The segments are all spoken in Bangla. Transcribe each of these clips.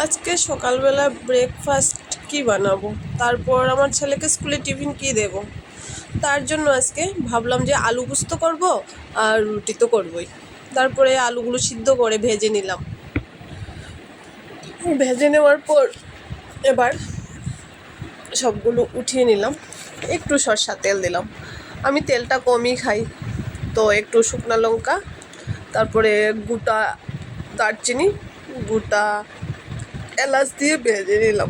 আজকে সকালবেলা ব্রেকফাস্ট কি বানাবো, তারপর আমার ছেলেকে স্কুলে টিফিন কি দেব। তার জন্য আজকে ভাবলাম যে আলু পোস্ত করব, আর রুটি তো করবই। তারপরে আলুগুলো সিদ্ধ করে ভেজে নিলাম। ভেজে নেওয়ার পর এবার সবগুলো উঠিয়ে নিলাম। একটু সরষা তেল দিলাম, আমি তেলটা কমই খাই। তো একটু শুকনো লঙ্কা, তারপরে গোটা দারচিনি, গোটা এলাচ দিয়ে ভেজে নিলাম।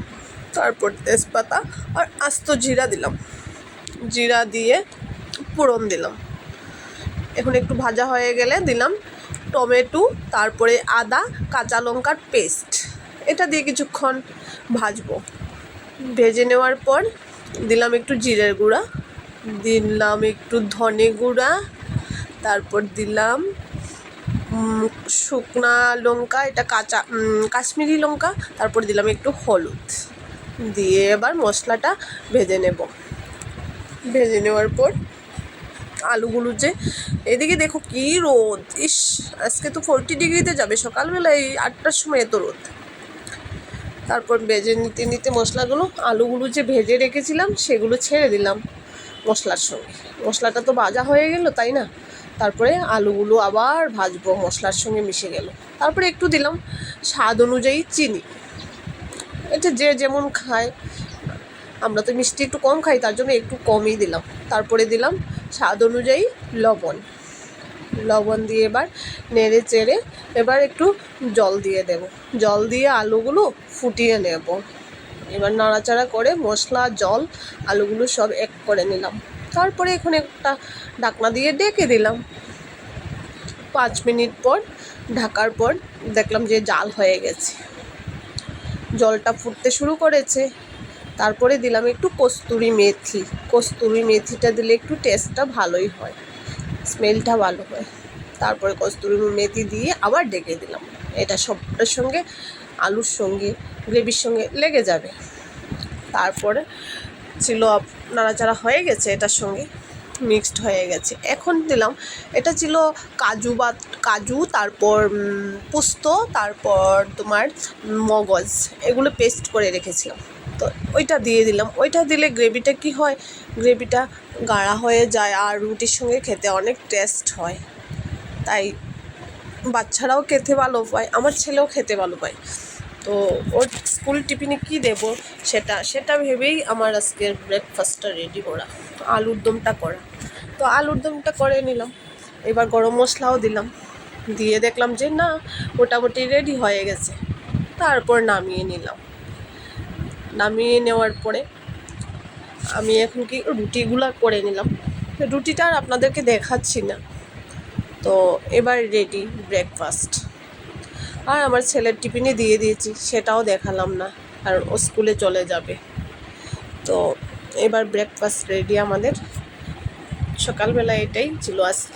তারপর তেজপাতা আর আস্ত জিরা দিলাম। জিরা দিয়ে ফোড়ন দিলাম। এখন একটু ভাজা হয়ে গেলে দিলাম টমেটো, তারপরে আদা, কাঁচা লঙ্কার পেস্ট। এটা দিয়ে কিছুক্ষণ ভাজবো। ভেজে নেওয়ার পর দিলাম একটু জিরের গুঁড়া, দিলাম একটু ধনে গুঁড়া, তারপর দিলাম শুকনা লঙ্কা, এটা কাশ্মীরি লঙ্কা, তারপর দিলাম একটু হলুদ দিয়ে এবার মশলাটা ভেজে নেব। ভেজে নেওয়ার পর আলুগুলো যে এদিকে দেখো কি রোদ, ইস আজকে তো 40 ডিগ্রিতে যাবে সকালবেলা, এই 8টার সময় এত রোদ। তারপর ভেজে নিতে নিতে মশলাগুলো, আলুগুলো যে ভেজে রেখেছিলাম সেগুলো ছেড়ে দিলাম মশলার সঙ্গে। মশলাটা তো ভাজা হয়ে গেল, তাই না? তারপরে আলুগুলো আবার ভাজবো, মশলার সঙ্গে মিশে গেল। তারপরে একটু দিলাম স্বাদ অনুযায়ী চিনি, এটা যে যেমন খায়। আমরা তো মিষ্টি একটু কম খাই, তার জন্য একটু কমই দিলাম। তারপরে দিলাম স্বাদ অনুযায়ী লবণ দিয়ে এবার নেড়ে চেড়ে এবার একটু জল দিয়ে দেব। জল দিয়ে আলুগুলো ফুটিয়ে নেব। এবার নাড়াচাড়া করে মশলা, জল, আলুগুলো সব এক করে নিলাম। তারপরে এখন একটা ঢাকনা দিয়ে ডেকে দিলাম। 5 মিনিট পর ঢাকার পর দেখলাম যে জাল হয়ে গেছে, জলটা ফুটতে শুরু করেছে। তারপরে দিলাম একটু কস্তুরি মেথিটা দিলে একটু টেস্টটা ভালোই হয়, স্মেলটা ভালো হয়। তারপরে কস্তুরি মেথি দিয়ে আবার ডেকে দিলাম। এটা সবটার সঙ্গে, আলুর সঙ্গে, গ্রেভির সঙ্গে লেগে যাবে। তারপরে ছিল নাড়াচাড়া হয়ে গেছে, এটার সঙ্গে মিক্সড হয়ে গেছে। এখন দিলাম, এটা ছিল কাজু, তারপর পোস্ত, তারপর তোমার মগজ, এগুলো পেস্ট করে রেখেছিলাম। তো ওইটা দিয়ে দিলাম। ওইটা দিলে গ্রেভিটা কি হয়, গ্রেভিটা গাঢ়া হয়ে যায় আর রুটির সঙ্গে খেতে অনেক টেস্ট হয়। তাই বাচ্চারাও খেতে ভালো পায়, আমার ছেলেও খেতে ভালো পায়। তো ওর স্কুল টিফিনে কী দেবো সেটা ভেবেই আমার আজকের ব্রেকফাস্টটা রেডি করা, আলুর দমটা করা। তো আলুর দমটা করে নিলাম। এবার গরম মশলাও দিলাম, দিয়ে দেখলাম যে না, মোটামুটি রেডি হয়ে গেছে। তারপর নামিয়ে নিলাম। নামিয়ে নেওয়ার পরে আমি এখন কি রুটিগুলো করে নিলাম। রুটিটা আর আপনাদেরকে দেখাচ্ছি না। তো এবার রেডি ব্রেকফাস্ট। আর আমার ছেলের টিফিনে দিয়ে দিয়েছি, সেটাও দেখালাম না, কারণ ও স্কুলে চলে যাবে। তো এবার ব্রেকফাস্ট রেডি আমাদের। সকালবেলা এটাই ছিল আজকে।